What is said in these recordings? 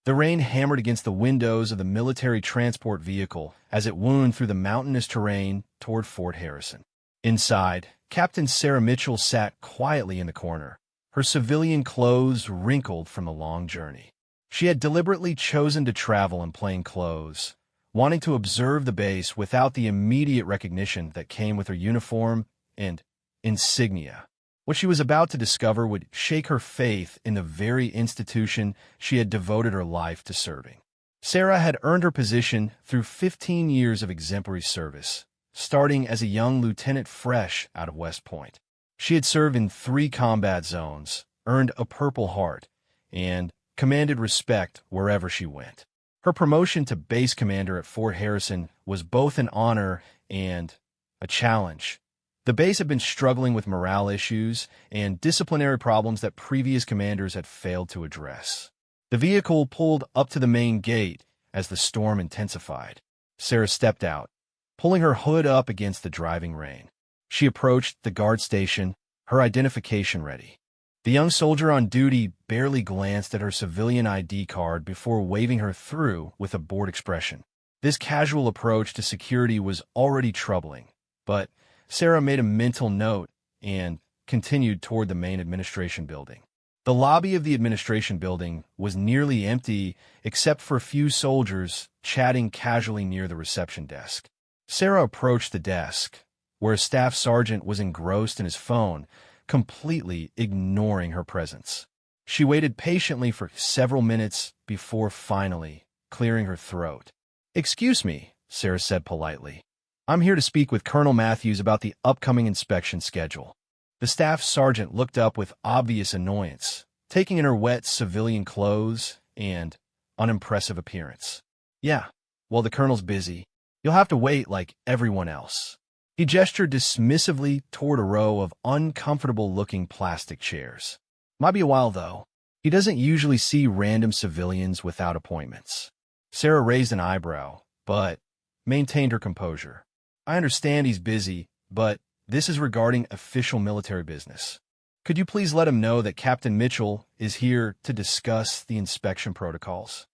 The rain hammered against the windows of the military transport vehicle as it wound through the mountainous terrain toward Fort Harrison. Inside, Captain Sarah Mitchell sat quietly in the corner, her civilian clothes wrinkled from the long journey. She had deliberately chosen to travel in plain clothes, wanting to observe the base without the immediate recognition that came with her uniform and insignia. What she was about to discover would shake her faith in the very institution she had devoted her life to serving. Sarah had earned her position through 15 years of exemplary service, starting as a young lieutenant fresh out of West Point. She had served in 3 combat zones, earned a Purple Heart, and commanded respect wherever she went. Her promotion to base commander at Fort Harrison was both an honor and a challenge. The base had been struggling with morale issues and disciplinary problems that previous commanders had failed to address. The vehicle pulled up to the main gate as the storm intensified. Sarah stepped out, pulling her hood up against the driving rain. She approached the guard station, her identification ready. The young soldier on duty barely glanced at her civilian ID card before waving her through with a bored expression. This casual approach to security was already troubling, but Sarah made a mental note and continued toward the main administration building. The lobby of the administration building was nearly empty except for a few soldiers chatting casually near the reception desk. Sarah approached the desk, where a staff sergeant was engrossed in his phone, completely ignoring her presence. She waited patiently for several minutes before finally clearing her throat. "Excuse me," Sarah said politely. "I'm here to speak with Colonel Matthews about the upcoming inspection schedule." The staff sergeant looked up with obvious annoyance, taking in her wet civilian clothes and unimpressive appearance. "Yeah, well, the colonel's busy. You'll have to wait like everyone else." He gestured dismissively toward a row of uncomfortable-looking plastic chairs. "Might be a while, though. He doesn't usually see random civilians without appointments." Sarah raised an eyebrow, but maintained her composure. "I understand he's busy, but this is regarding official military business. Could you please let him know that Captain Mitchell is here to discuss the inspection protocols?"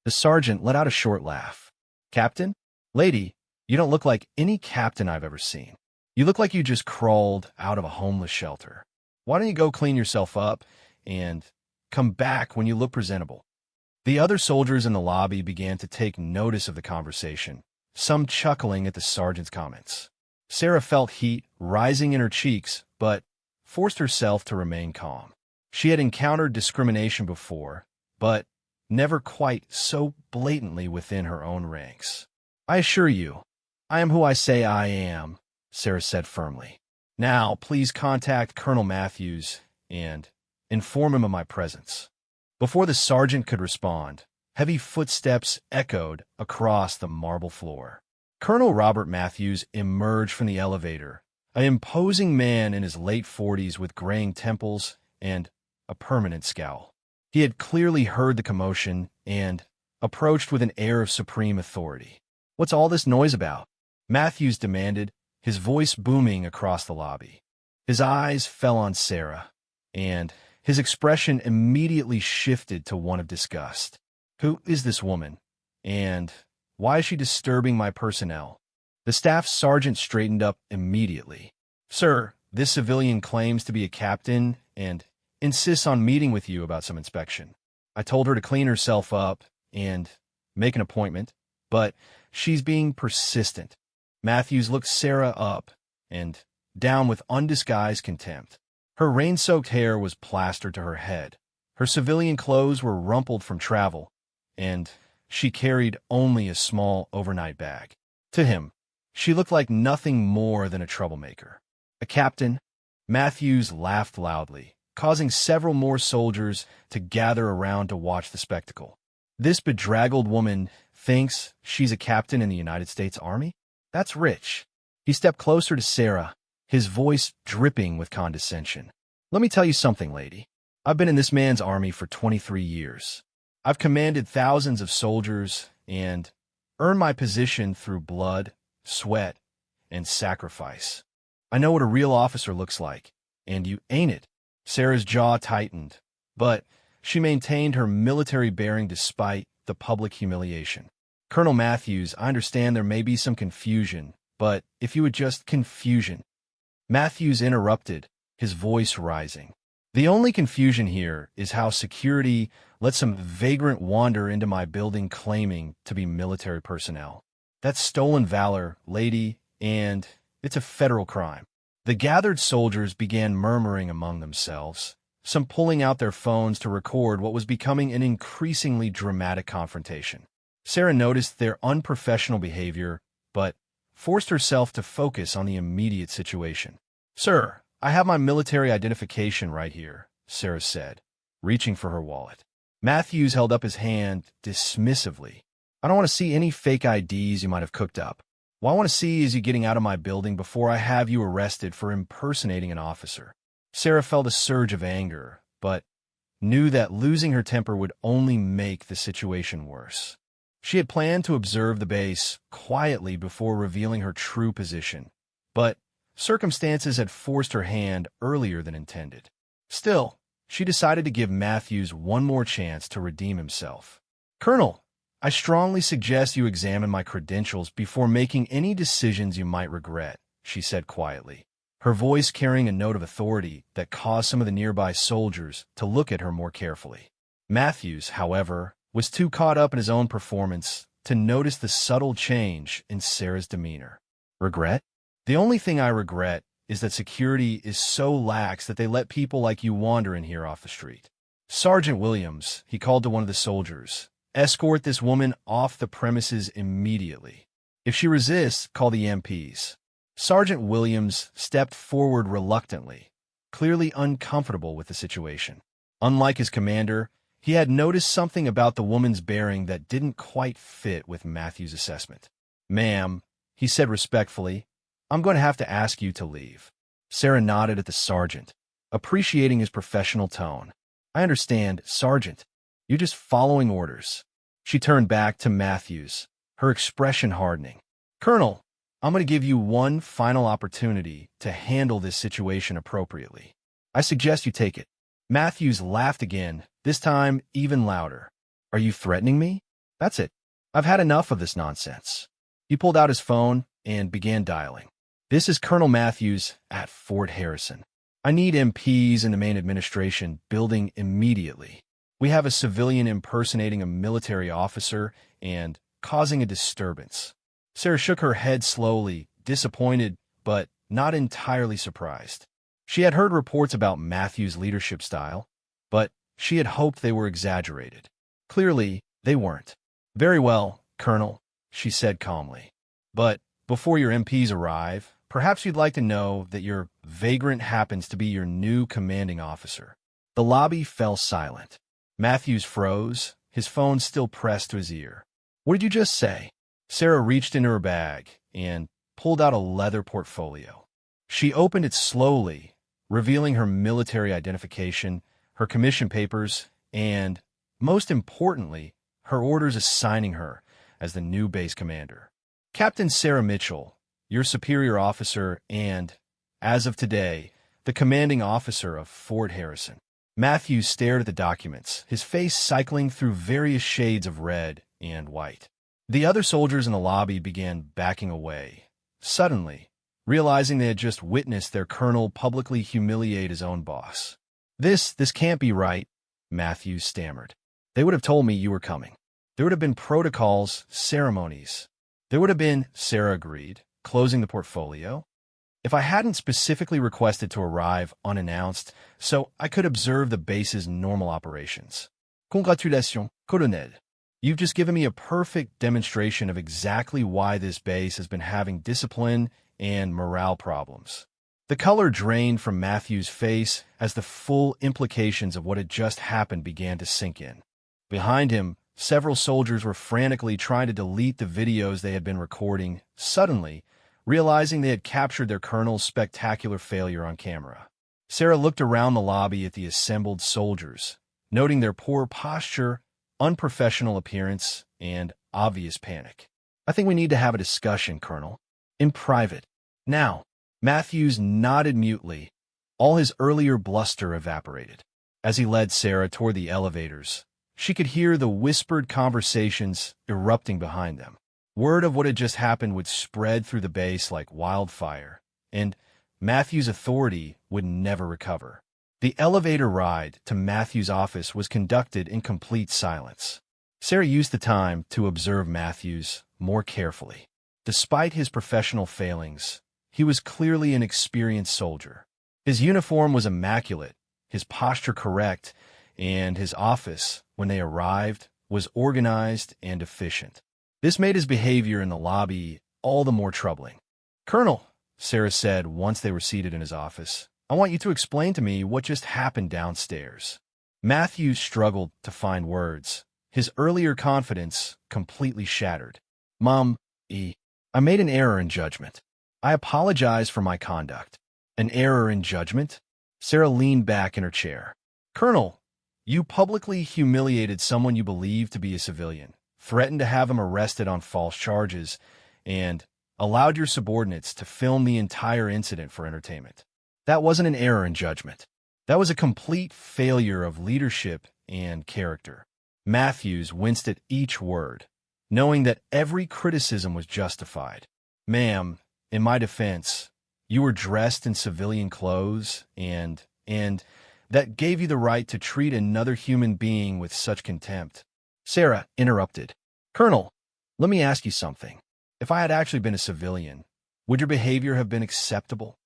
The sergeant let out a short laugh. "Captain? Lady, you don't look like any captain I've ever seen. You look like you just crawled out of a homeless shelter. Why don't you go clean yourself up and come back when you look presentable?" The other soldiers in the lobby began to take notice of the conversation, some chuckling at the sergeant's comments. Sarah felt heat rising in her cheeks, but forced herself to remain calm. She had encountered discrimination before, but never quite so blatantly within her own ranks. "I assure you, I am who I say I am," Sarah said firmly. "Now, please contact Colonel Matthews and inform him of my presence." Before the sergeant could respond, heavy footsteps echoed across the marble floor. Colonel Robert Matthews emerged from the elevator, an imposing man in his late 40s with graying temples and a permanent scowl. He had clearly heard the commotion and approached with an air of supreme authority. "What's all this noise about?" Matthews demanded, his voice booming across the lobby. His eyes fell on Sarah, and his expression immediately shifted to one of disgust. "Who is this woman? And why is she disturbing my personnel?" The staff sergeant straightened up immediately. "Sir, this civilian claims to be a captain and insists on meeting with you about some inspection. I told her to clean herself up and make an appointment, but she's being persistent." Matthews looked Sarah up and down with undisguised contempt. Her rain-soaked hair was plastered to her head. Her civilian clothes were rumpled from travel, and she carried only a small overnight bag. To him, she looked like nothing more than a troublemaker. "A captain?" Matthews laughed loudly, causing several more soldiers to gather around to watch the spectacle. "This bedraggled woman thinks she's a captain in the United States Army? That's rich." He stepped closer to Sarah, his voice dripping with condescension. "Let me tell you something, lady. I've been in this man's army for 23 years. I've commanded thousands of soldiers and earned my position through blood, sweat, and sacrifice. I know what a real officer looks like, and you ain't it." Sarah's jaw tightened, but she maintained her military bearing despite the public humiliation. Colonel Matthews, I understand there may be some confusion, but if you would just confusion. Matthews interrupted, his voice rising. The only confusion here is how security let some vagrant wander into my building claiming to be military personnel. That's stolen valor, lady, and it's a federal crime. The gathered soldiers began murmuring among themselves, some pulling out their phones to record what was becoming an increasingly dramatic confrontation. Sarah noticed their unprofessional behavior, but forced herself to focus on the immediate situation. "Sir, I have my military identification right here," Sarah said, reaching for her wallet. Matthews held up his hand dismissively. "I don't want to see any fake IDs you might have cooked up. What I want to see is you getting out of my building before I have you arrested for impersonating an officer." Sarah felt a surge of anger, but knew that losing her temper would only make the situation worse. She had planned to observe the base quietly before revealing her true position, but circumstances had forced her hand earlier than intended. Still, she decided to give Matthews one more chance to redeem himself. "Colonel, I strongly suggest you examine my credentials before making any decisions you might regret," she said quietly, her voice carrying a note of authority that caused some of the nearby soldiers to look at her more carefully. Matthews, however, was too caught up in his own performance to notice the subtle change in Sarah's demeanor. "Regret? The only thing I regret is that security is so lax that they let people like you wander in here off the street. Sergeant Williams," he called to one of the soldiers, "escort this woman off the premises immediately. If she resists, call the MPs." Sergeant Williams stepped forward reluctantly, clearly uncomfortable with the situation. Unlike his commander, he had noticed something about the woman's bearing that didn't quite fit with Matthew's assessment. "Ma'am," he said respectfully, "I'm going to have to ask you to leave." Sarah nodded at the sergeant, appreciating his professional tone. "I understand, Sergeant. You're just following orders." She turned back to Matthews, her expression hardening. "Colonel, I'm going to give you one final opportunity to handle this situation appropriately. I suggest you take it." Matthews laughed again, this time even louder. "Are you threatening me? That's it. I've had enough of this nonsense." He pulled out his phone and began dialing. "This is Colonel Matthews at Fort Harrison. I need MPs in the main administration building immediately. We have a civilian impersonating a military officer and causing a disturbance." Sarah shook her head slowly, disappointed, but not entirely surprised. She had heard reports about Matthew's leadership style, but she had hoped they were exaggerated. Clearly, they weren't. "Very well, Colonel," she said calmly. "But before your MPs arrive, perhaps you'd like to know that your vagrant happens to be your new commanding officer." The lobby fell silent. Matthews froze, his phone still pressed to his ear. "What did you just say?" Sarah reached into her bag and pulled out a leather portfolio. She opened it slowly, revealing her military identification, her commission papers, and, most importantly, her orders assigning her as the new base commander. "Captain Sarah Mitchell, your superior officer and, as of today, the commanding officer of Fort Harrison." Matthews stared at the documents, his face cycling through various shades of red and white. The other soldiers in the lobby began backing away, suddenly, realizing they had just witnessed their colonel publicly humiliate his own boss. This can't be right," Matthews stammered. "They would have told me you were coming. There would have been protocols, ceremonies. There would have been," Sarah agreed, closing the portfolio. "If I hadn't specifically requested to arrive unannounced, so I could observe the base's normal operations." "Congratulations, Colonel. You've just given me a perfect demonstration of exactly why this base has been having discipline and morale problems." The color drained from Matthew's face as the full implications of what had just happened began to sink in. Behind him, several soldiers were frantically trying to delete the videos they had been recording, suddenly realizing they had captured their colonel's spectacular failure on camera. Sarah looked around the lobby at the assembled soldiers, noting their poor posture, unprofessional appearance, and obvious panic. "I think we need to have a discussion, Colonel. In private. Now." Matthews nodded mutely. All his earlier bluster evaporated. As he led Sarah toward the elevators, she could hear the whispered conversations erupting behind them. Word of what had just happened would spread through the base like wildfire, and Matthew's authority would never recover. The elevator ride to Matthew's office was conducted in complete silence. Sarah used the time to observe Matthews more carefully. Despite his professional failings, he was clearly an experienced soldier. His uniform was immaculate, his posture correct, and his office, when they arrived, was organized and efficient. This made his behavior in the lobby all the more troubling. "Colonel," Sarah said once they were seated in his office, "I want you to explain to me what just happened downstairs." Matthew struggled to find words, his earlier confidence completely shattered. "Mom, I made an error in judgment. I apologize for my conduct." "An error in judgment?" Sarah leaned back in her chair. "Colonel, you publicly humiliated someone you believed to be a civilian, threatened to have him arrested on false charges, and allowed your subordinates to film the entire incident for entertainment. That wasn't an error in judgment. That was a complete failure of leadership and character." Matthews winced at each word, knowing that every criticism was justified. "Ma'am, in my defense, you were dressed in civilian clothes, and that gave you the right to treat another human being with such contempt." Sarah interrupted. "Colonel, let me ask you something. If I had actually been a civilian, would your behavior have been acceptable?"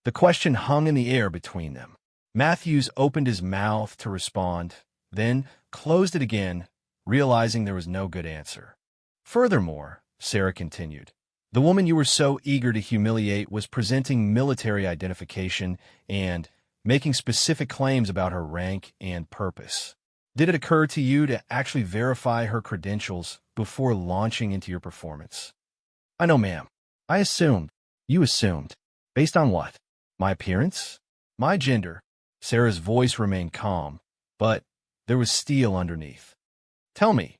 The question hung in the air between them. Matthews opened his mouth to respond, then closed it again, realizing there was no good answer. "Furthermore," Sarah continued, "the woman you were so eager to humiliate was presenting military identification and making specific claims about her rank and purpose. Did it occur to you to actually verify her credentials before launching into your performance?" "I know, ma'am. I assumed." "You assumed. Based on what?" "My appearance? My gender." Sarah's voice remained calm, but there was steel underneath. "Tell me,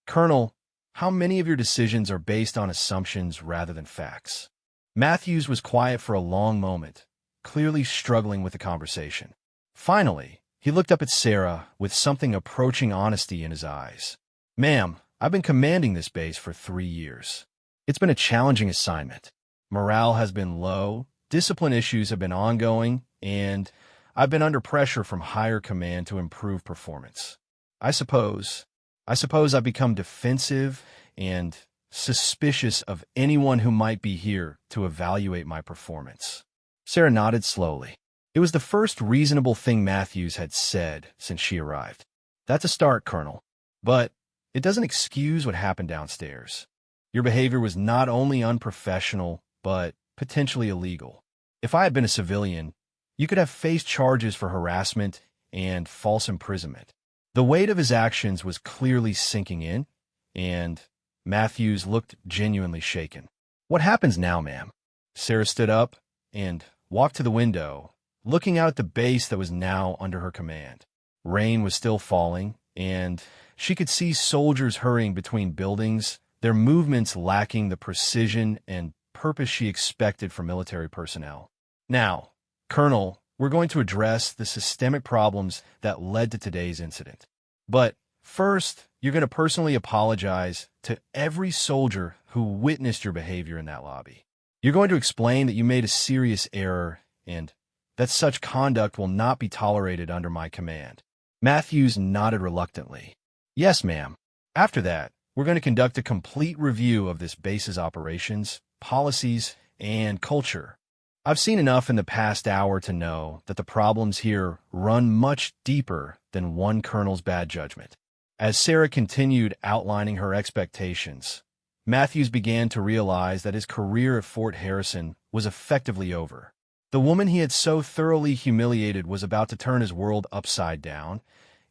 Colonel, how many of your decisions are based on assumptions rather than facts?" Matthews was quiet for a long moment, clearly struggling with the conversation. Finally, he looked up at Sarah with something approaching honesty in his eyes. "Ma'am, I've been commanding this base for 3 years. It's been a challenging assignment. Morale has been low, discipline issues have been ongoing, and I've been under pressure from higher command to improve performance. I suppose I've become defensive and suspicious of anyone who might be here to evaluate my performance." Sarah nodded slowly. It was the first reasonable thing Matthews had said since she arrived. "That's a start, Colonel. But it doesn't excuse what happened downstairs. Your behavior was not only unprofessional, but potentially illegal. If I had been a civilian, you could have faced charges for harassment and false imprisonment." The weight of his actions was clearly sinking in, and Matthews looked genuinely shaken. "What happens now, ma'am?" Sarah stood up and walked to the window, looking out at the base that was now under her command. Rain was still falling, and she could see soldiers hurrying between buildings, their movements lacking the precision and purpose she expected from military personnel. "Now, Colonel, we're going to address the systemic problems that led to today's incident. But first, you're going to personally apologize to every soldier who witnessed your behavior in that lobby. You're going to explain that you made a serious error and that such conduct will not be tolerated under my command." Matthews nodded reluctantly. "Yes, ma'am. After that, we're going to conduct a complete review of this base's operations, policies, and culture. I've seen enough in the past hour to know that the problems here run much deeper than one colonel's bad judgment." As Sarah continued outlining her expectations, Matthews began to realize that his career at Fort Harrison was effectively over. The woman he had so thoroughly humiliated was about to turn his world upside down,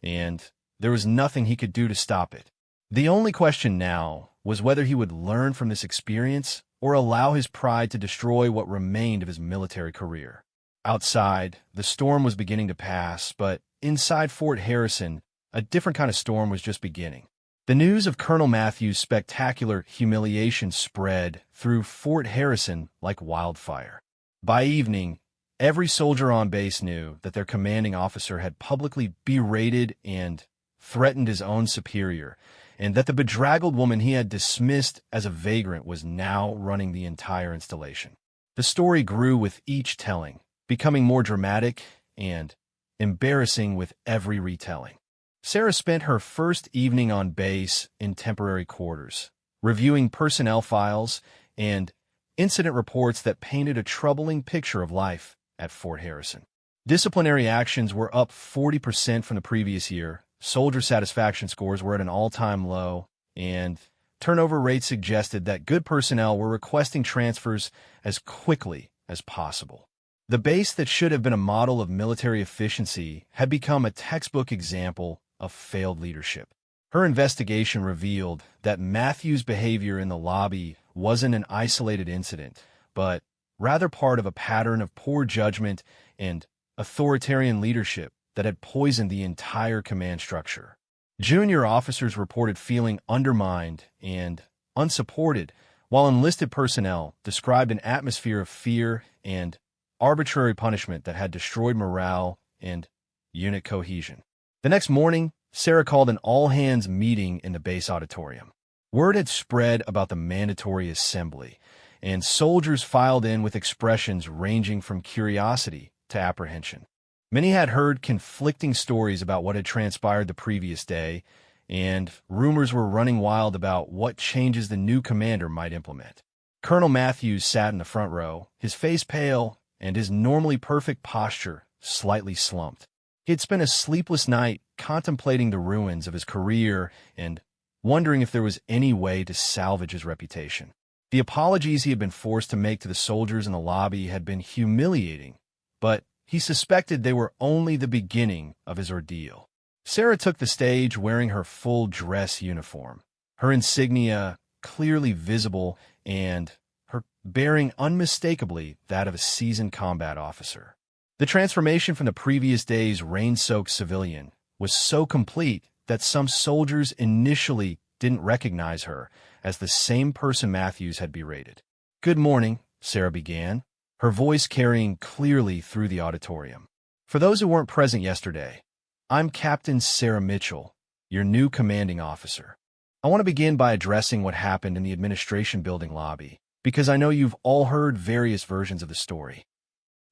and there was nothing he could do to stop it. The only question now was whether he would learn from this experience or allow his pride to destroy what remained of his military career. Outside, the storm was beginning to pass, but inside Fort Harrison, a different kind of storm was just beginning. The news of Colonel Matthews' spectacular humiliation spread through Fort Harrison like wildfire. By evening, Every soldier on base knew that their commanding officer had publicly berated and threatened his own superior, and that the bedraggled woman he had dismissed as a vagrant was now running the entire installation. The story grew with each telling, becoming more dramatic and embarrassing with every retelling. Sarah spent her first evening on base in temporary quarters, reviewing personnel files and incident reports that painted a troubling picture of life at Fort Harrison. Disciplinary actions were up 40% from the previous year, soldier satisfaction scores were at an all-time low, and turnover rates suggested that good personnel were requesting transfers as quickly as possible. The base that should have been a model of military efficiency had become a textbook example of failed leadership. Her investigation revealed that Matthews' behavior in the lobby wasn't an isolated incident, but rather part of a pattern of poor judgment and authoritarian leadership that had poisoned the entire command structure. Junior officers reported feeling undermined and unsupported, while enlisted personnel described an atmosphere of fear and arbitrary punishment that had destroyed morale and unit cohesion. The next morning, Sarah called an all-hands meeting in the base auditorium. Word had spread about the mandatory assembly, and soldiers filed in with expressions ranging from curiosity to apprehension. Many had heard conflicting stories about what had transpired the previous day, and rumors were running wild about what changes the new commander might implement. Colonel Matthews sat in the front row, his face pale and his normally perfect posture slightly slumped. He had spent a sleepless night contemplating the ruins of his career and wondering if there was any way to salvage his reputation. The apologies he had been forced to make to the soldiers in the lobby had been humiliating, but he suspected they were only the beginning of his ordeal. Sarah took the stage wearing her full dress uniform, her insignia clearly visible and her bearing unmistakably that of a seasoned combat officer. The transformation from the previous day's rain-soaked civilian was so complete that some soldiers initially didn't recognize her as the same person Matthews had berated. "Good morning," Sarah began, her voice carrying clearly through the auditorium. "For those who weren't present yesterday, I'm Captain Sarah Mitchell, your new commanding officer. I want to begin by addressing what happened in the administration building lobby, because I know you've all heard various versions of the story."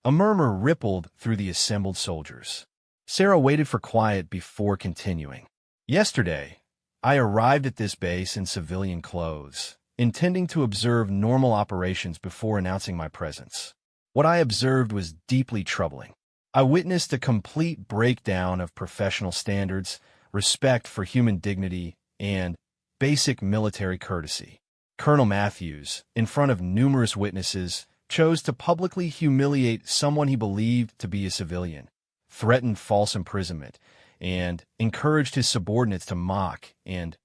A murmur rippled through the assembled soldiers. Sarah waited for quiet before continuing. "Yesterday, I arrived at this base in civilian clothes, intending to observe normal operations before announcing my presence. What I observed was deeply troubling. I witnessed a complete breakdown of professional standards, respect for human dignity, and basic military courtesy. Colonel Matthews, in front of numerous witnesses, chose to publicly humiliate someone he believed to be a civilian, threatened false imprisonment, and encouraged his subordinates to mock and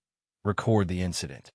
record the incident.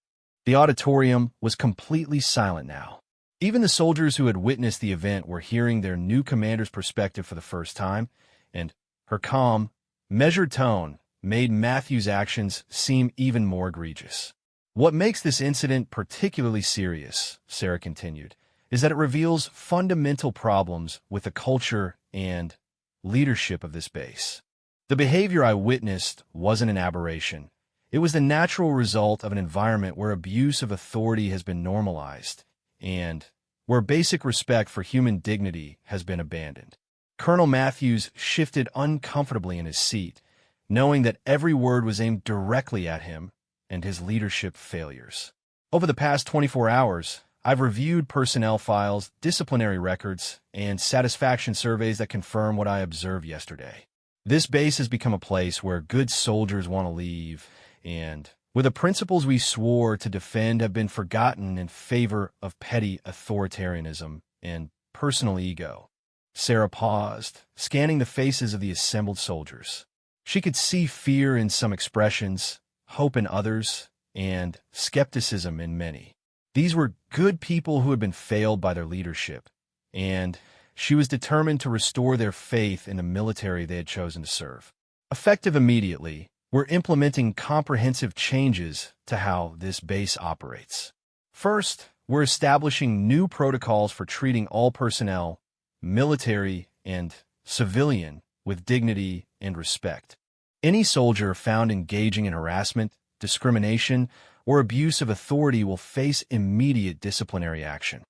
The auditorium was completely silent now. Even the soldiers who had witnessed the event were hearing their new commander's perspective for the first time, and her calm, measured tone made Matthews' actions seem even more egregious. "What makes this incident particularly serious," Sarah continued, "is that it reveals fundamental problems with the culture and leadership of this base. The behavior I witnessed wasn't an aberration. It was the natural result of an environment where abuse of authority has been normalized and where basic respect for human dignity has been abandoned." Colonel Matthews shifted uncomfortably in his seat, knowing that every word was aimed directly at him and his leadership failures. "Over the past 24 hours, I've reviewed personnel files, disciplinary records, and satisfaction surveys that confirm what I observed yesterday. This base has become a place where good soldiers want to leave, and where the principles we swore to defend have been forgotten in favor of petty authoritarianism and personal ego." Sarah paused, scanning the faces of the assembled soldiers. She could see fear in some expressions, hope in others, and skepticism in many. These were good people who had been failed by their leadership, and she was determined to restore their faith in the military they had chosen to serve. Effective immediately, we're implementing comprehensive changes to how this base operates. First, we're establishing new protocols for treating all personnel, military and civilian, with dignity and respect. Any soldier found engaging in harassment, discrimination, or abuse of authority will face immediate disciplinary action.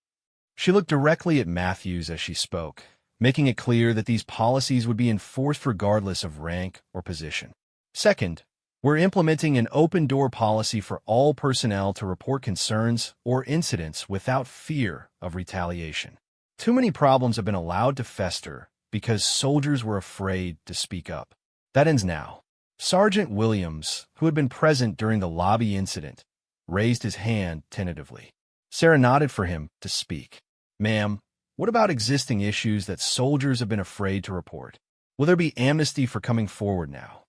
She looked directly at Matthews as she spoke, making it clear that these policies would be enforced regardless of rank or position. Second, we're implementing an open-door policy for all personnel to report concerns or incidents without fear of retaliation. Too many problems have been allowed to fester because soldiers were afraid to speak up. That ends now. Sergeant Williams, who had been present during the lobby incident, raised his hand tentatively. Sarah nodded for him to speak. "Ma'am, what about existing issues that soldiers have been afraid to report? Will there be amnesty for coming forward now?"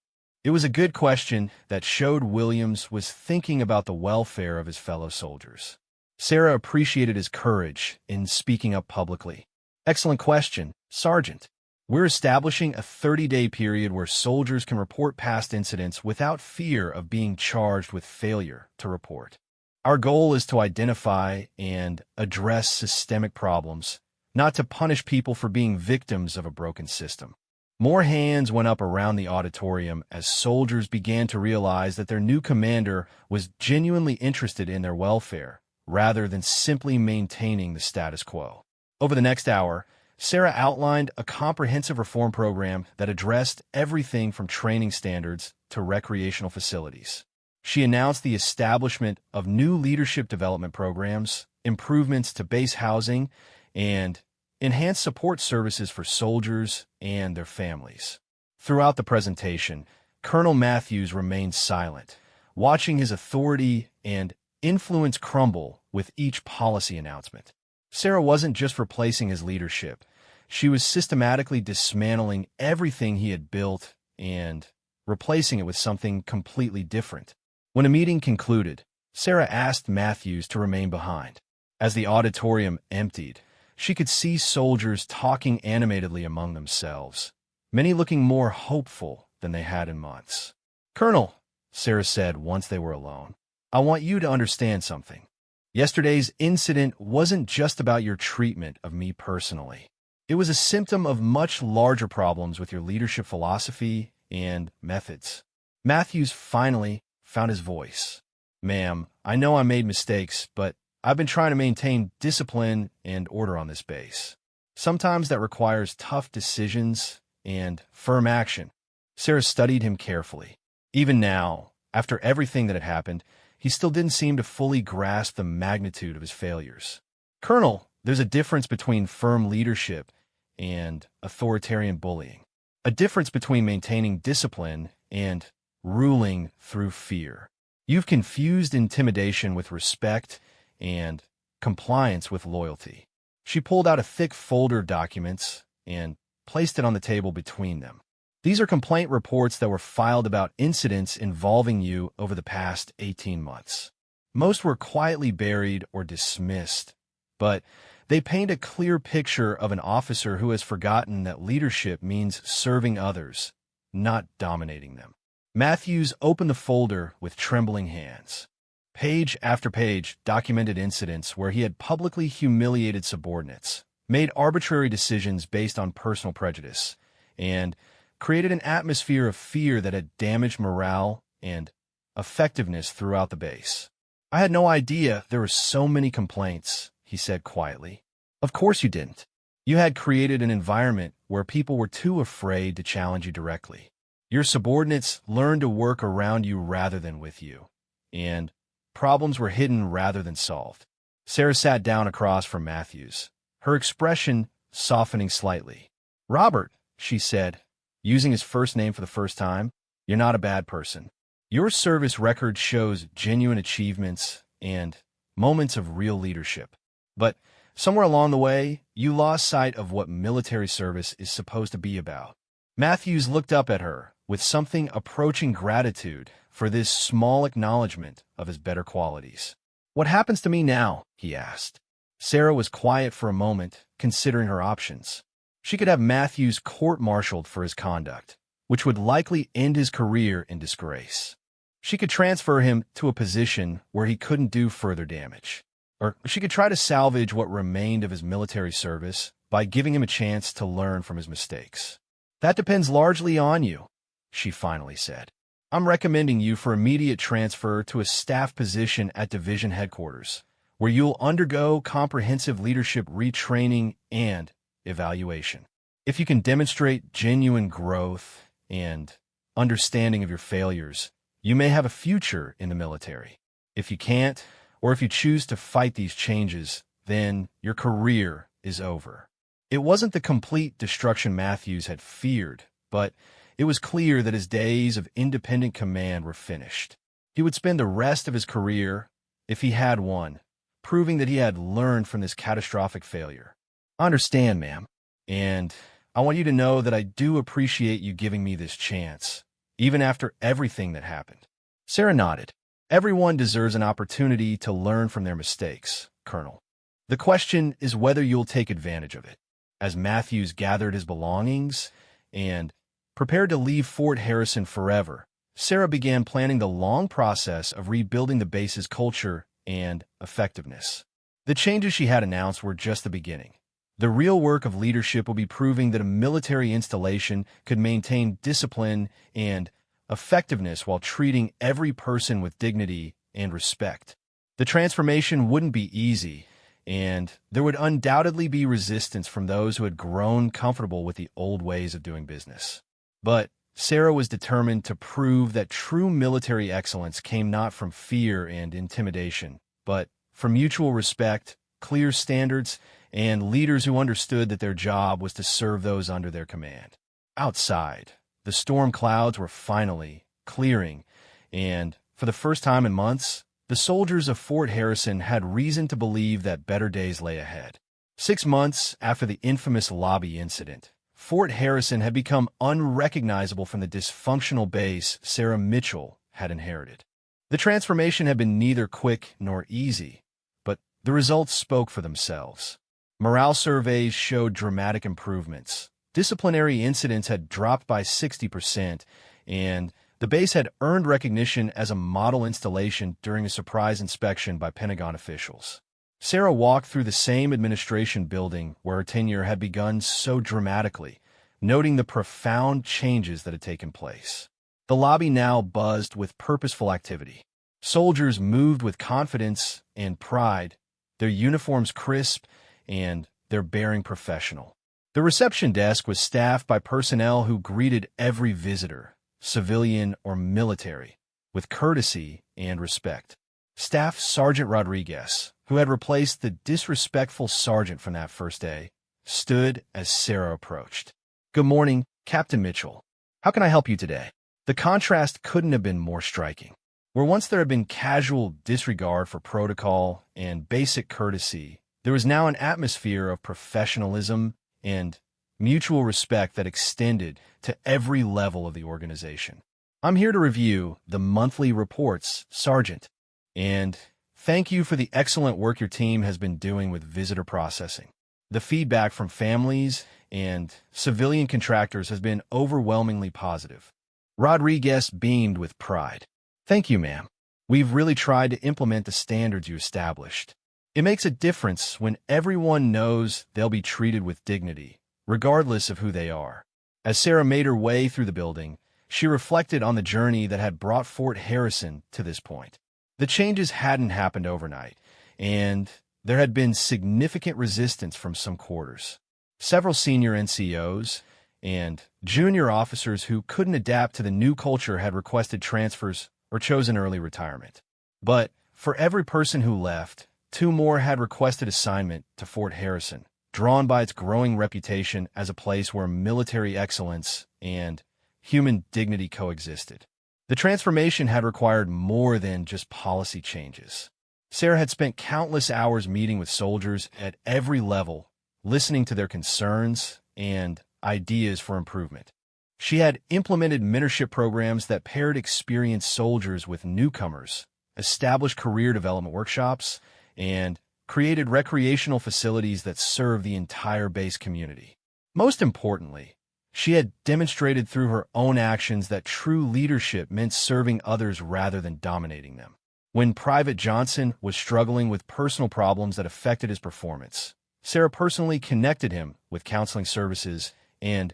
It was a good question that showed Williams was thinking about the welfare of his fellow soldiers. Sarah appreciated his courage in speaking up publicly. "Excellent question, Sergeant. We're establishing a 30-day period where soldiers can report past incidents without fear of being charged with failure to report. Our goal is to identify and address systemic problems, not to punish people for being victims of a broken system." More hands went up around the auditorium as soldiers began to realize that their new commander was genuinely interested in their welfare, rather than simply maintaining the status quo. Over the next hour, Sarah outlined a comprehensive reform program that addressed everything from training standards to recreational facilities. She announced the establishment of new leadership development programs, improvements to base housing, and enhanced support services for soldiers and their families. Throughout the presentation, Colonel Matthews remained silent, watching his authority and influence crumble with each policy announcement. Sarah wasn't just replacing his leadership. She was systematically dismantling everything he had built and replacing it with something completely different. When a meeting concluded, Sarah asked Matthews to remain behind. As the auditorium emptied, she could see soldiers talking animatedly among themselves, many looking more hopeful than they had in months. "Colonel," Sarah said once they were alone, "I want you to understand something. Yesterday's incident wasn't just about your treatment of me personally. It was a symptom of much larger problems with your leadership philosophy and methods." Matthews finally found his voice. "Ma'am, I know I made mistakes, but I've been trying to maintain discipline and order on this base. Sometimes that requires tough decisions and firm action." Sarah studied him carefully. Even now, after everything that had happened, he still didn't seem to fully grasp the magnitude of his failures. "Colonel, there's a difference between firm leadership and authoritarian bullying. A difference between maintaining discipline and ruling through fear. You've confused intimidation with respect and compliance with loyalty." She pulled out a thick folder of documents and placed it on the table between them. "These are complaint reports that were filed about incidents involving you over the past 18 months. Most were quietly buried or dismissed, but they paint a clear picture of an officer who has forgotten that leadership means serving others, not dominating them." Matthews opened the folder with trembling hands. Page after page documented incidents where he had publicly humiliated subordinates, made arbitrary decisions based on personal prejudice, and created an atmosphere of fear that had damaged morale and effectiveness throughout the base. "I had no idea there were so many complaints," he said quietly. "Of course you didn't. You had created an environment where people were too afraid to challenge you directly. Your subordinates learned to work around you rather than with you, and problems were hidden rather than solved." Sarah sat down across from Matthews, her expression softening slightly. "Robert," she said, using his first name for the first time, "you're not a bad person. Your service record shows genuine achievements and moments of real leadership. But somewhere along the way, you lost sight of what military service is supposed to be about." Matthews looked up at her with something approaching gratitude for this small acknowledgement of his better qualities. "What happens to me now?" he asked. Sarah was quiet for a moment, considering her options. She could have Matthews court-martialed for his conduct, which would likely end his career in disgrace. She could transfer him to a position where he couldn't do further damage. Or she could try to salvage what remained of his military service by giving him a chance to learn from his mistakes. "That depends largely on you," she finally said. "I'm recommending you for immediate transfer to a staff position at division headquarters, where you'll undergo comprehensive leadership retraining and evaluation. If you can demonstrate genuine growth and understanding of your failures, you may have a future in the military. If you can't, or if you choose to fight these changes, then your career is over." It wasn't the complete destruction Matthews had feared, but it was clear that his days of independent command were finished. He would spend the rest of his career, if he had one, proving that he had learned from this catastrophic failure. "I understand, ma'am, and I want you to know that I do appreciate you giving me this chance, even after everything that happened." Sarah nodded. "Everyone deserves an opportunity to learn from their mistakes, Colonel. The question is whether you'll take advantage of it." As Matthews gathered his belongings and prepared to leave Fort Harrison forever, Sarah began planning the long process of rebuilding the base's culture and effectiveness. The changes she had announced were just the beginning. The real work of leadership will be proving that a military installation could maintain discipline and effectiveness while treating every person with dignity and respect. The transformation wouldn't be easy, and there would undoubtedly be resistance from those who had grown comfortable with the old ways of doing business. But Sarah was determined to prove that true military excellence came not from fear and intimidation, but from mutual respect, clear standards, and leaders who understood that their job was to serve those under their command. Outside, the storm clouds were finally clearing, and for the first time in months, the soldiers of Fort Harrison had reason to believe that better days lay ahead. 6 months after the infamous lobby incident, Fort Harrison had become unrecognizable from the dysfunctional base Sarah Mitchell had inherited. The transformation had been neither quick nor easy, but the results spoke for themselves. Morale surveys showed dramatic improvements. Disciplinary incidents had dropped by 60%, and the base had earned recognition as a model installation during a surprise inspection by Pentagon officials. Sarah walked through the same administration building where her tenure had begun so dramatically, noting the profound changes that had taken place. The lobby now buzzed with purposeful activity. Soldiers moved with confidence and pride, their uniforms crisp and their bearing professional. The reception desk was staffed by personnel who greeted every visitor, civilian or military, with courtesy and respect. Staff Sergeant Rodriguez, who had replaced the disrespectful sergeant from that first day, stood as Sarah approached. "Good morning, Captain Mitchell. How can I help you today?" The contrast couldn't have been more striking. Where once there had been casual disregard for protocol and basic courtesy, there was now an atmosphere of professionalism and mutual respect that extended to every level of the organization. "I'm here to review the monthly reports, Sergeant, and thank you for the excellent work your team has been doing with visitor processing. The feedback from families and civilian contractors has been overwhelmingly positive." Rodriguez beamed with pride. "Thank you, ma'am. We've really tried to implement the standards you established. It makes a difference when everyone knows they'll be treated with dignity, regardless of who they are." As Sarah made her way through the building, she reflected on the journey that had brought Fort Harrison to this point. The changes hadn't happened overnight, and there had been significant resistance from some quarters. Several senior NCOs and junior officers who couldn't adapt to the new culture had requested transfers or chosen early retirement. But for every person who left, 2 more had requested assignment to Fort Harrison, drawn by its growing reputation as a place where military excellence and human dignity coexisted. The transformation had required more than just policy changes. Sarah had spent countless hours meeting with soldiers at every level, listening to their concerns and ideas for improvement. She had implemented mentorship programs that paired experienced soldiers with newcomers, established career development workshops, and created recreational facilities that serve the entire base community. Most importantly, she had demonstrated through her own actions that true leadership meant serving others rather than dominating them. When Private Johnson was struggling with personal problems that affected his performance, Sarah personally connected him with counseling services and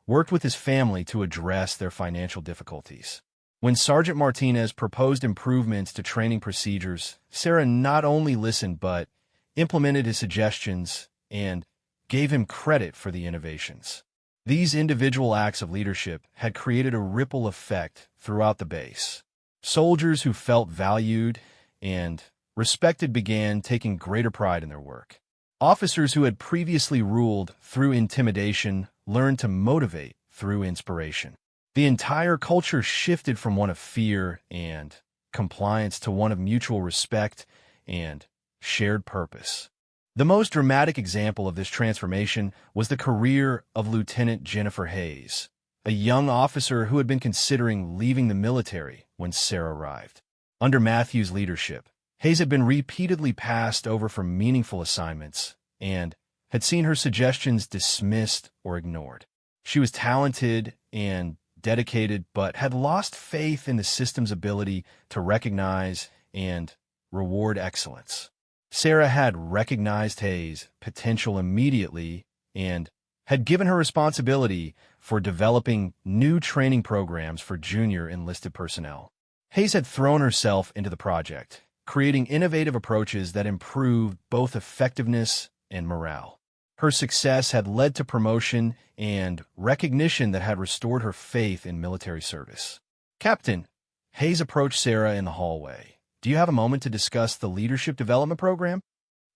worked with his family to address their financial difficulties. When Sergeant Martinez proposed improvements to training procedures, Sarah not only listened but implemented his suggestions and gave him credit for the innovations. These individual acts of leadership had created a ripple effect throughout the base. Soldiers who felt valued and respected began taking greater pride in their work. Officers who had previously ruled through intimidation learned to motivate through inspiration. The entire culture shifted from one of fear and compliance to one of mutual respect and shared purpose. The most dramatic example of this transformation was the career of Lieutenant Jennifer Hayes, a young officer who had been considering leaving the military when Sarah arrived. Under Matthew's leadership, Hayes had been repeatedly passed over for meaningful assignments and had seen her suggestions dismissed or ignored. She was talented and dedicated, but had lost faith in the system's ability to recognize and reward excellence. Sarah had recognized Hayes' potential immediately and had given her responsibility for developing new training programs for junior enlisted personnel. Hayes had thrown herself into the project, creating innovative approaches that improved both effectiveness and morale. Her success had led to promotion and recognition that had restored her faith in military service. "Captain," Hayes approached Sarah in the hallway. "Do you have a moment to discuss the leadership development program?"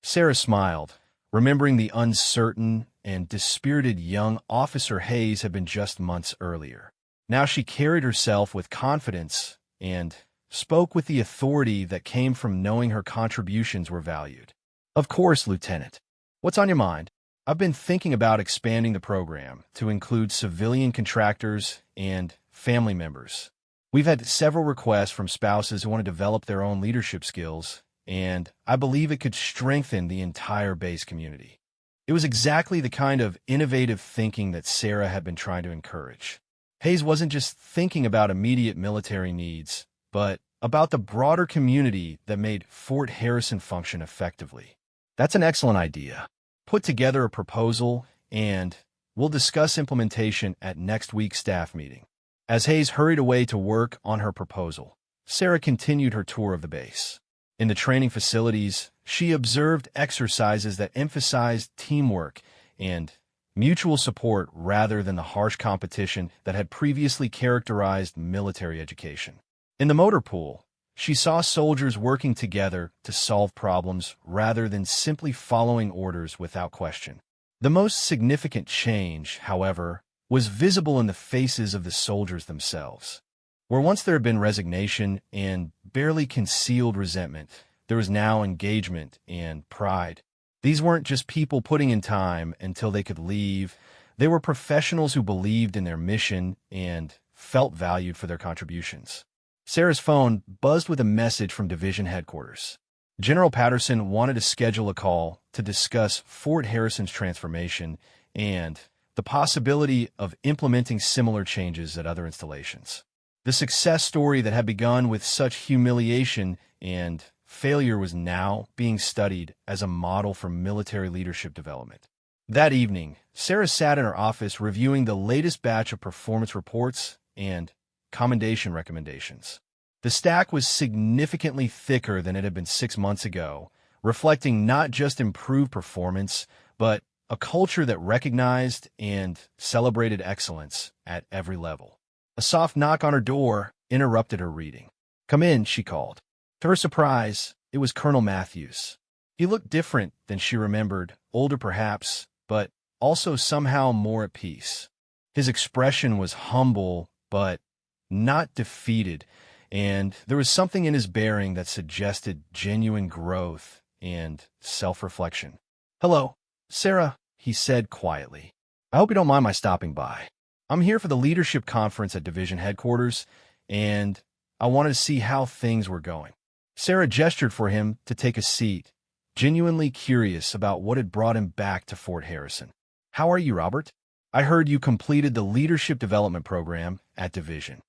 Sarah smiled, remembering the uncertain and dispirited young officer Hayes had been just months earlier. Now she carried herself with confidence and spoke with the authority that came from knowing her contributions were valued. "Of course, Lieutenant. What's on your mind?" "I've been thinking about expanding the program to include civilian contractors and family members. We've had several requests from spouses who want to develop their own leadership skills, and I believe it could strengthen the entire base community." It was exactly the kind of innovative thinking that Sarah had been trying to encourage. Hayes wasn't just thinking about immediate military needs, but about the broader community that made Fort Harrison function effectively. "That's an excellent idea. Put together a proposal, and we'll discuss implementation at next week's staff meeting." As Hayes hurried away to work on her proposal, Sarah continued her tour of the base. In the training facilities, she observed exercises that emphasized teamwork and mutual support rather than the harsh competition that had previously characterized military education. In the motor pool, she saw soldiers working together to solve problems rather than simply following orders without question. The most significant change, however, was visible in the faces of the soldiers themselves. Where once there had been resignation and barely concealed resentment, there was now engagement and pride. These weren't just people putting in time until they could leave. They were professionals who believed in their mission and felt valued for their contributions. Sarah's phone buzzed with a message from division headquarters. General Patterson wanted to schedule a call to discuss Fort Harrison's transformation and the possibility of implementing similar changes at other installations. The success story that had begun with such humiliation and failure was now being studied as a model for military leadership development. That evening, Sarah sat in her office reviewing the latest batch of performance reports and commendation recommendations. The stack was significantly thicker than it had been 6 months ago, reflecting not just improved performance, but a culture that recognized and celebrated excellence at every level. A soft knock on her door interrupted her reading. "Come in," she called. To her surprise, it was Colonel Matthews. He looked different than she remembered, older perhaps, but also somehow more at peace. His expression was humble, but not defeated, and there was something in his bearing that suggested genuine growth and self-reflection. "Hello, Sarah," he said quietly. "I hope you don't mind my stopping by. I'm here for the leadership conference at division headquarters, and I wanted to see how things were going." Sarah gestured for him to take a seat, genuinely curious about what had brought him back to Fort Harrison. "How are you, Robert? I heard you completed the leadership development program at division."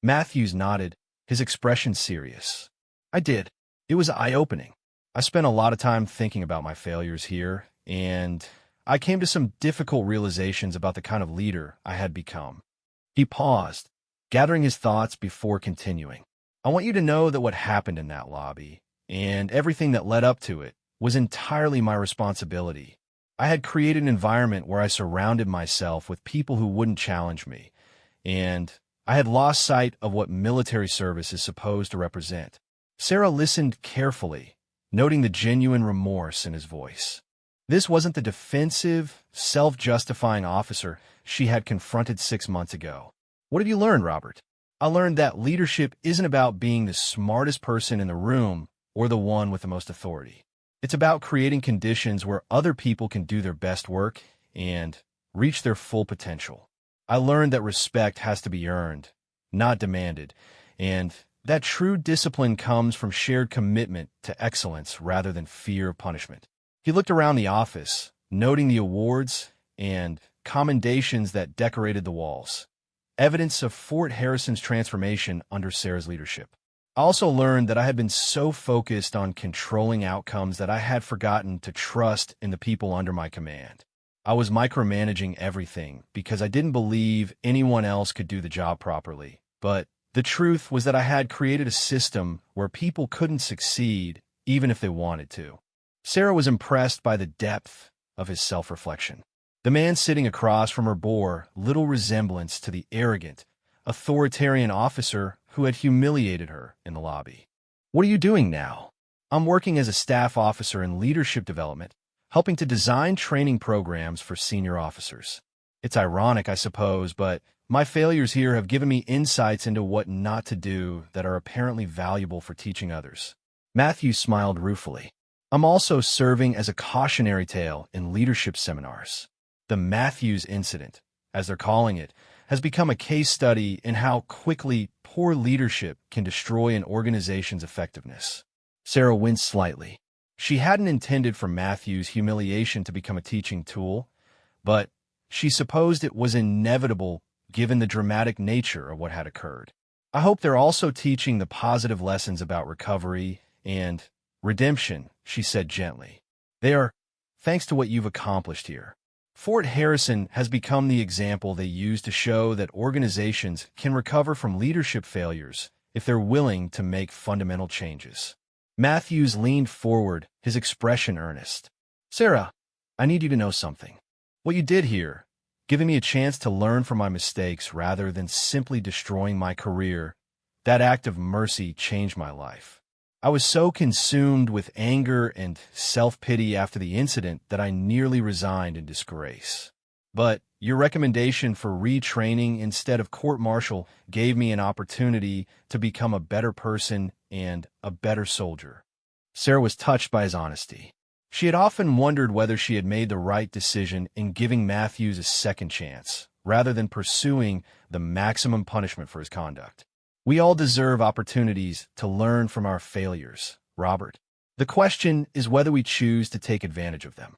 Matthews nodded, his expression serious. "I did. It was eye-opening. I spent a lot of time thinking about my failures here and I came to some difficult realizations about the kind of leader I had become. He paused, gathering his thoughts before continuing. I want you to know that what happened in that lobby, and everything that led up to it, was entirely my responsibility. I had created an environment where I surrounded myself with people who wouldn't challenge me, and I had lost sight of what military service is supposed to represent. Sarah listened carefully, noting the genuine remorse in his voice. This wasn't the defensive, self-justifying officer she had confronted 6 months ago. What have you learned, Robert? I learned that leadership isn't about being the smartest person in the room or the one with the most authority. It's about creating conditions where other people can do their best work and reach their full potential. I learned that respect has to be earned, not demanded, and that true discipline comes from shared commitment to excellence rather than fear of punishment. He looked around the office, noting the awards and commendations that decorated the walls, evidence of Fort Harrison's transformation under Sarah's leadership. I also learned that I had been so focused on controlling outcomes that I had forgotten to trust in the people under my command. I was micromanaging everything because I didn't believe anyone else could do the job properly. But the truth was that I had created a system where people couldn't succeed even if they wanted to. Sarah was impressed by the depth of his self-reflection. The man sitting across from her bore little resemblance to the arrogant, authoritarian officer who had humiliated her in the lobby. What are you doing now? I'm working as a staff officer in leadership development, helping to design training programs for senior officers. It's ironic, I suppose, but my failures here have given me insights into what not to do that are apparently valuable for teaching others. Matthew smiled ruefully. I'm also serving as a cautionary tale in leadership seminars. The Matthews incident, as they're calling it, has become a case study in how quickly poor leadership can destroy an organization's effectiveness. Sarah winced slightly. She hadn't intended for Matthew's humiliation to become a teaching tool, but she supposed it was inevitable given the dramatic nature of what had occurred. I hope they're also teaching the positive lessons about recovery and redemption, she said gently. They are, thanks to what you've accomplished here. Fort Harrison has become the example they use to show that organizations can recover from leadership failures if they're willing to make fundamental changes. Matthews leaned forward, his expression earnest. Sarah, I need you to know something. What you did here, giving me a chance to learn from my mistakes rather than simply destroying my career, that act of mercy changed my life. I was so consumed with anger and self-pity after the incident that I nearly resigned in disgrace. But your recommendation for retraining instead of court-martial gave me an opportunity to become a better person and a better soldier. Sarah was touched by his honesty. She had often wondered whether she had made the right decision in giving Matthews a second chance, rather than pursuing the maximum punishment for his conduct. We all deserve opportunities to learn from our failures, Robert. The question is whether we choose to take advantage of them.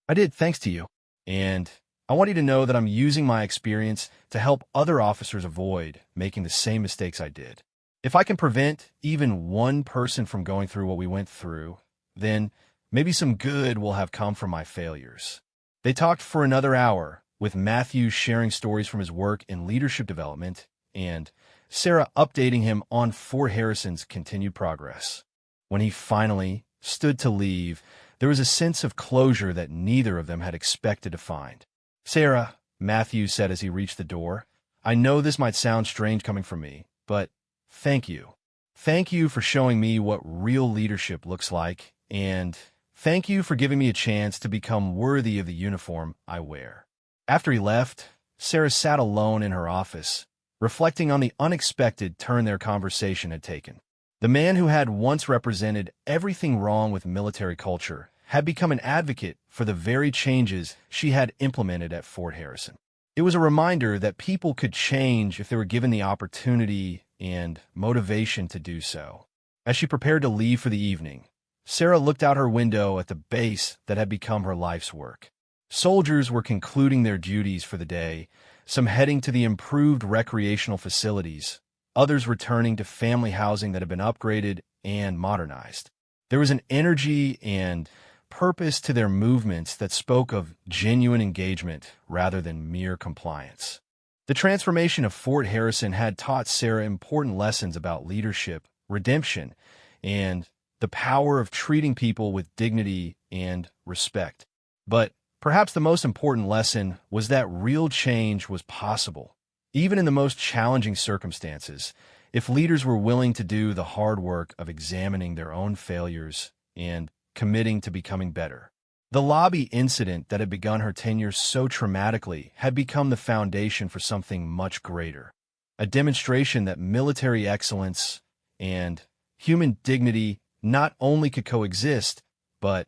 I did, thanks to you. And I want you to know that I'm using my experience to help other officers avoid making the same mistakes I did. If I can prevent even one person from going through what we went through, then maybe some good will have come from my failures. They talked for another hour, with Matthew sharing stories from his work in leadership development and Sarah updating him on Fort Harrison's continued progress. When he finally stood to leave, there was a sense of closure that neither of them had expected to find. Sarah, Matthew said as he reached the door, I know this might sound strange coming from me, but thank you. Thank you for showing me what real leadership looks like, and thank you for giving me a chance to become worthy of the uniform I wear. After he left, Sarah sat alone in her office, reflecting on the unexpected turn their conversation had taken. The man who had once represented everything wrong with military culture had become an advocate for the very changes she had implemented at Fort Harrison. It was a reminder that people could change if they were given the opportunity and motivation to do so. As she prepared to leave for the evening, Sarah looked out her window at the base that had become her life's work. Soldiers were concluding their duties for the day, some heading to the improved recreational facilities, others returning to family housing that had been upgraded and modernized. There was an energy and purpose to their movements that spoke of genuine engagement rather than mere compliance. The transformation of Fort Harrison had taught Sarah important lessons about leadership, redemption, and the power of treating people with dignity and respect. But perhaps the most important lesson was that real change was possible, even in the most challenging circumstances, if leaders were willing to do the hard work of examining their own failures and committing to becoming better. The lobby incident that had begun her tenure so traumatically had become the foundation for something much greater, a demonstration that military excellence and human dignity not only could coexist, but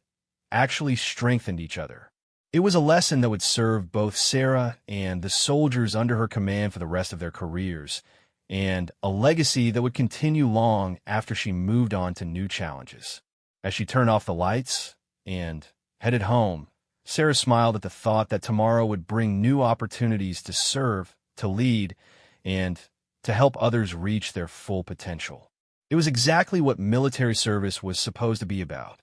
actually strengthened each other. It was a lesson that would serve both Sarah and the soldiers under her command for the rest of their careers, and a legacy that would continue long after she moved on to new challenges. As she turned off the lights and headed home, Sarah smiled at the thought that tomorrow would bring new opportunities to serve, to lead, and to help others reach their full potential. It was exactly what military service was supposed to be about: